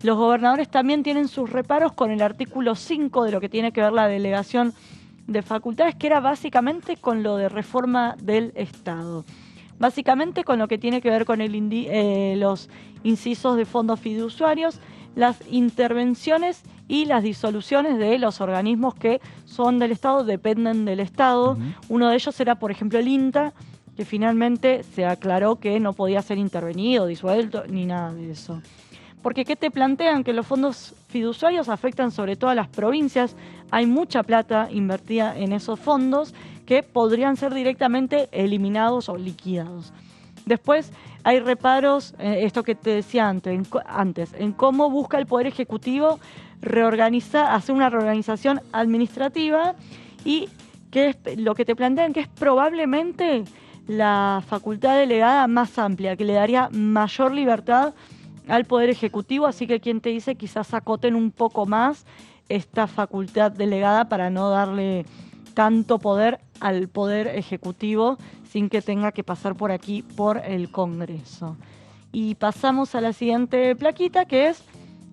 Los gobernadores también tienen sus reparos con el artículo 5 de lo que tiene que ver la delegación de facultades, que era básicamente con lo de reforma del Estado. Básicamente con lo que tiene que ver con los incisos de fondos fiduciarios, las intervenciones y las disoluciones de los organismos que son del Estado, dependen del Estado. Uno de ellos era, por ejemplo, el INTA, que finalmente se aclaró que no podía ser intervenido, disuelto, ni nada de eso. Porque ¿qué te plantean? Que los fondos fiduciarios afectan sobre todo a las provincias. Hay mucha plata invertida en esos fondos que podrían ser directamente eliminados o liquidados. Después hay reparos, esto que te decía antes, en cómo busca el Poder Ejecutivo hacer una reorganización administrativa y que es lo que te plantean que es probablemente la facultad delegada más amplia, que le daría mayor libertad al Poder Ejecutivo, así que quien te dice quizás acoten un poco más esta facultad delegada para no darle tanto poder al Poder Ejecutivo sin que tenga que pasar por aquí, por el Congreso. Y pasamos a la siguiente plaquita, que es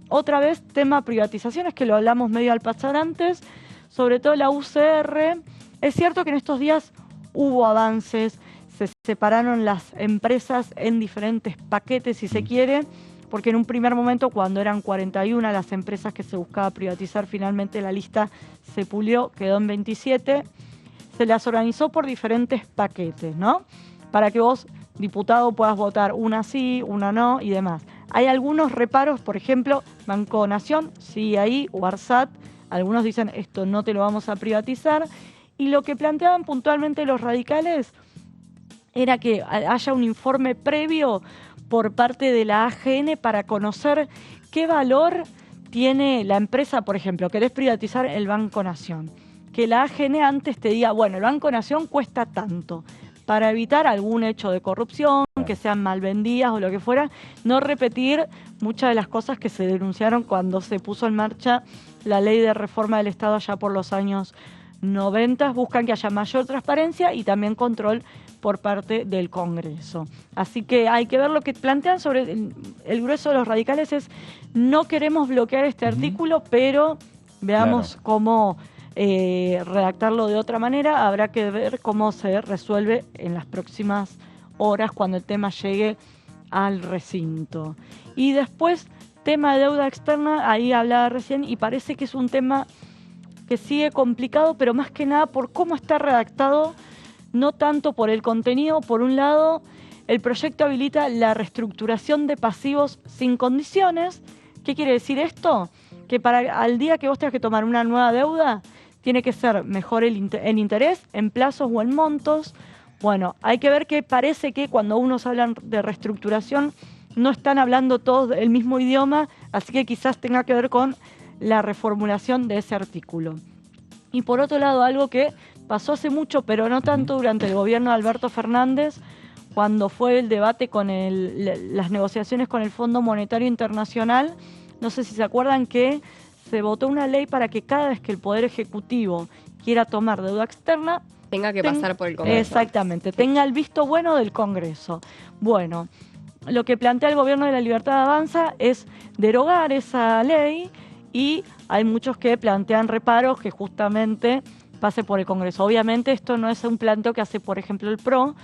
otra vez tema privatizaciones, que lo hablamos medio al pasar antes, sobre todo la UCR. Es cierto que en estos días hubo avances, se separaron las empresas en diferentes paquetes, si se quiere, porque en un primer momento, cuando eran 41 las empresas que se buscaba privatizar, finalmente la lista se pulió, quedó en 27, se las organizó por diferentes paquetes, ¿no? Para que vos, diputado, puedas votar una sí, una no y demás. Hay algunos reparos, por ejemplo, Banco Nación, sí ahí, o ARSAT, algunos dicen esto no te lo vamos a privatizar, y lo que planteaban puntualmente los radicales era que haya un informe previo por parte de la AGN para conocer qué valor tiene la empresa. Por ejemplo, querés privatizar el Banco Nación, que la AGN antes te diga, bueno, el Banco Nación cuesta tanto, para evitar algún hecho de corrupción, que sean mal vendidas o lo que fuera, no repetir muchas de las cosas que se denunciaron cuando se puso en marcha la ley de reforma del Estado allá por los años 90, buscan que haya mayor transparencia y también control por parte del Congreso. Así que hay que ver lo que plantean sobre el grueso de los radicales es no queremos bloquear este artículo, pero veamos cómo redactarlo de otra manera. Habrá que ver cómo se resuelve en las próximas horas cuando el tema llegue al recinto. Y después, tema de deuda externa, ahí hablaba recién y parece que es un tema que sigue complicado, pero más que nada por cómo está redactado, no tanto por el contenido. Por un lado, el proyecto habilita la reestructuración de pasivos sin condiciones. ¿Qué quiere decir esto? Que para al día que vos tengas que tomar una nueva deuda, tiene que ser mejor en interés, en plazos o en montos. Bueno, hay que ver que parece que cuando unos hablan de reestructuración, no están hablando todos el mismo idioma, así que quizás tenga que ver con la reformulación de ese artículo. Y por otro lado, algo que pasó hace mucho, pero no tanto durante el gobierno de Alberto Fernández, cuando fue el debate con las negociaciones con el Fondo Monetario Internacional, no sé si se acuerdan que se votó una ley para que cada vez que el Poder Ejecutivo quiera tomar deuda externa, tenga que pasar por el Congreso. Exactamente, tenga el visto bueno del Congreso. Bueno, lo que plantea el Gobierno de la Libertad Avanza es derogar esa ley y hay muchos que plantean reparos que justamente pase por el Congreso. Obviamente esto no es un planteo que hace, por ejemplo, el PRO.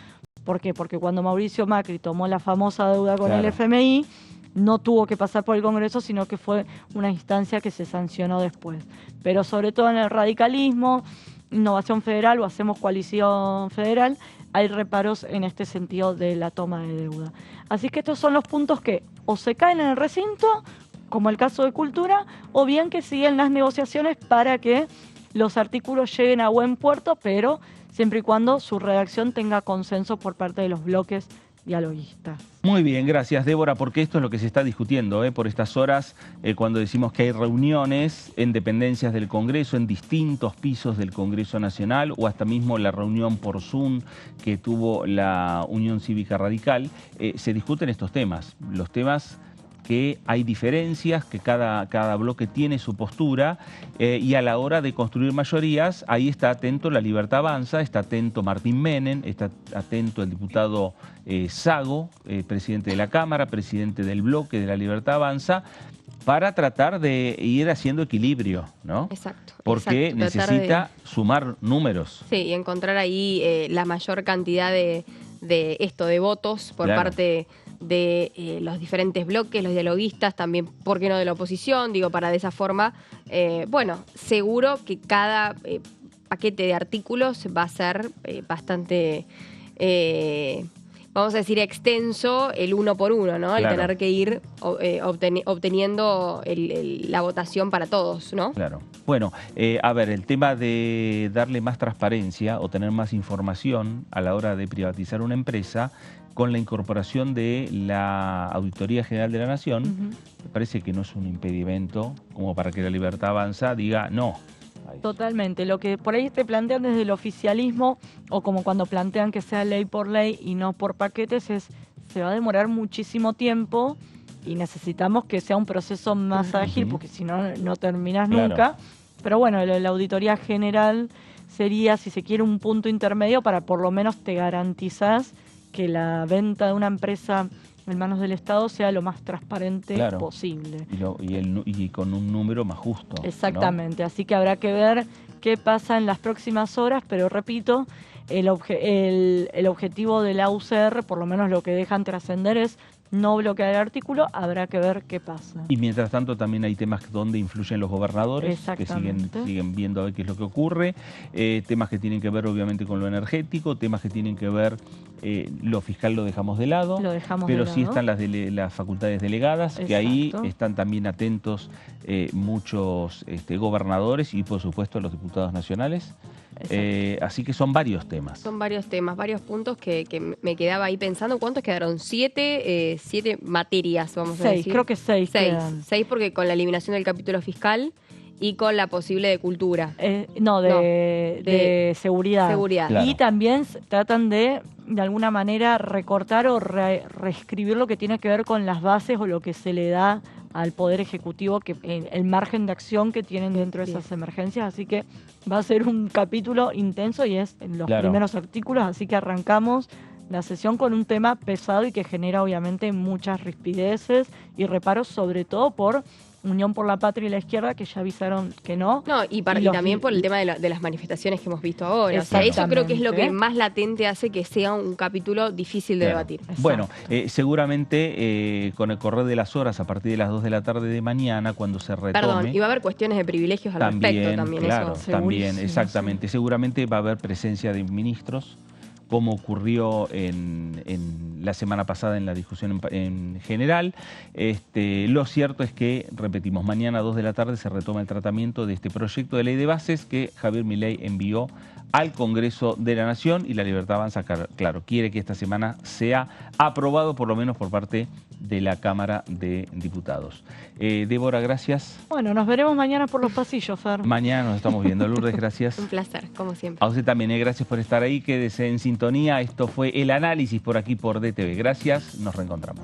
¿Por qué? Porque cuando Mauricio Macri tomó la famosa deuda con el FMI, no tuvo que pasar por el Congreso, sino que fue una instancia que se sancionó después. Pero sobre todo en el radicalismo, Innovación Federal o Hacemos Coalición Federal, hay reparos en este sentido de la toma de deuda. Así que estos son los puntos que o se caen en el recinto, como el caso de Cultura, o bien que siguen las negociaciones para que los artículos lleguen a buen puerto, pero siempre y cuando su redacción tenga consenso por parte de los bloques dialoguistas. Muy bien, gracias Débora, porque esto es lo que se está discutiendo por estas horas, cuando decimos que hay reuniones en dependencias del Congreso, en distintos pisos del Congreso Nacional, o hasta mismo la reunión por Zoom que tuvo la Unión Cívica Radical, se discuten estos temas, los temas que hay diferencias, que cada bloque tiene su postura y a la hora de construir mayorías, ahí está atento la Libertad Avanza, está atento Martín Menem, está atento el diputado Sago, presidente de la Cámara, presidente del bloque de la Libertad Avanza, para tratar de ir haciendo equilibrio, ¿no? Exacto. Porque necesita sumar números. Sí, y encontrar ahí la mayor cantidad de votos por parte de los diferentes bloques, los dialoguistas, también, ¿por qué no?, de la oposición, digo, para de esa forma, seguro que cada paquete de artículos va a ser bastante, vamos a decir, extenso, el uno por uno, ¿no? Claro. El tener que ir obteniendo la votación para todos, ¿no? Claro. Bueno, a ver, el tema de darle más transparencia o tener más información a la hora de privatizar una empresa, con la incorporación de la Auditoría General de la Nación, me parece que no es un impedimento como para que la Libertad Avanza diga no. Totalmente. Lo que por ahí te plantean desde el oficialismo, o como cuando plantean que sea ley por ley y no por paquetes, se va a demorar muchísimo tiempo y necesitamos que sea un proceso más ágil, porque si no, no terminas nunca. Pero bueno, la Auditoría General sería, si se quiere, un punto intermedio para por lo menos te garantizás que la venta de una empresa en manos del Estado sea lo más transparente posible. Y con un número más justo. Exactamente, ¿no? Así que habrá que ver qué pasa en las próximas horas, pero repito, el objetivo de la UCR, por lo menos lo que dejan trascender, es no bloquear el artículo, habrá que ver qué pasa. Y mientras tanto también hay temas donde influyen los gobernadores, que siguen viendo a ver qué es lo que ocurre, temas que tienen que ver obviamente con lo energético, temas que tienen que ver, lo fiscal lo dejamos de lado, pero sí están las facultades delegadas, que ahí están también atentos muchos gobernadores y por supuesto los diputados nacionales. Así que son varios temas. Son varios temas, varios puntos que me quedaba ahí pensando. ¿Cuántos quedaron? ¿Siete materias, vamos a decir? Creo que seis. Seis porque con la eliminación del capítulo fiscal y con la posible de cultura. De seguridad. Claro. Y también tratan de alguna manera recortar o reescribir lo que tiene que ver con las bases o lo que se le da al Poder Ejecutivo, que el margen de acción que tienen dentro de esas emergencias. Así que va a ser un capítulo intenso y es en los primeros artículos, así que arrancamos la sesión con un tema pesado y que genera obviamente muchas rispideces y reparos, sobre todo por Unión por la Patria y la Izquierda, que ya avisaron que no. Y también por el tema de las manifestaciones que hemos visto ahora. O sea, eso creo que es lo que más latente hace que sea un capítulo difícil de debatir. Bueno, seguramente con el correr de las horas, a partir de las 2 de la tarde de mañana, cuando se retome... Perdón, y va a haber cuestiones de privilegios al respecto también. Claro, eso. También, exactamente. Seguramente va a haber presencia de ministros, como ocurrió en la semana pasada en la discusión en general. Lo cierto es que, repetimos, mañana a 2 de la tarde se retoma el tratamiento de este proyecto de ley de bases que Javier Milei envió al Congreso de la Nación, y la Libertad Avanza, claro, quiere que esta semana sea aprobado por lo menos por parte de la Cámara de Diputados. Débora, gracias. Bueno, nos veremos mañana por los pasillos, Fer. Mañana nos estamos viendo. Lourdes, gracias. Un placer, como siempre. A usted también, gracias por estar ahí. Quédese en sintonía. Esto fue El Análisis por aquí por DTV. Gracias, nos reencontramos.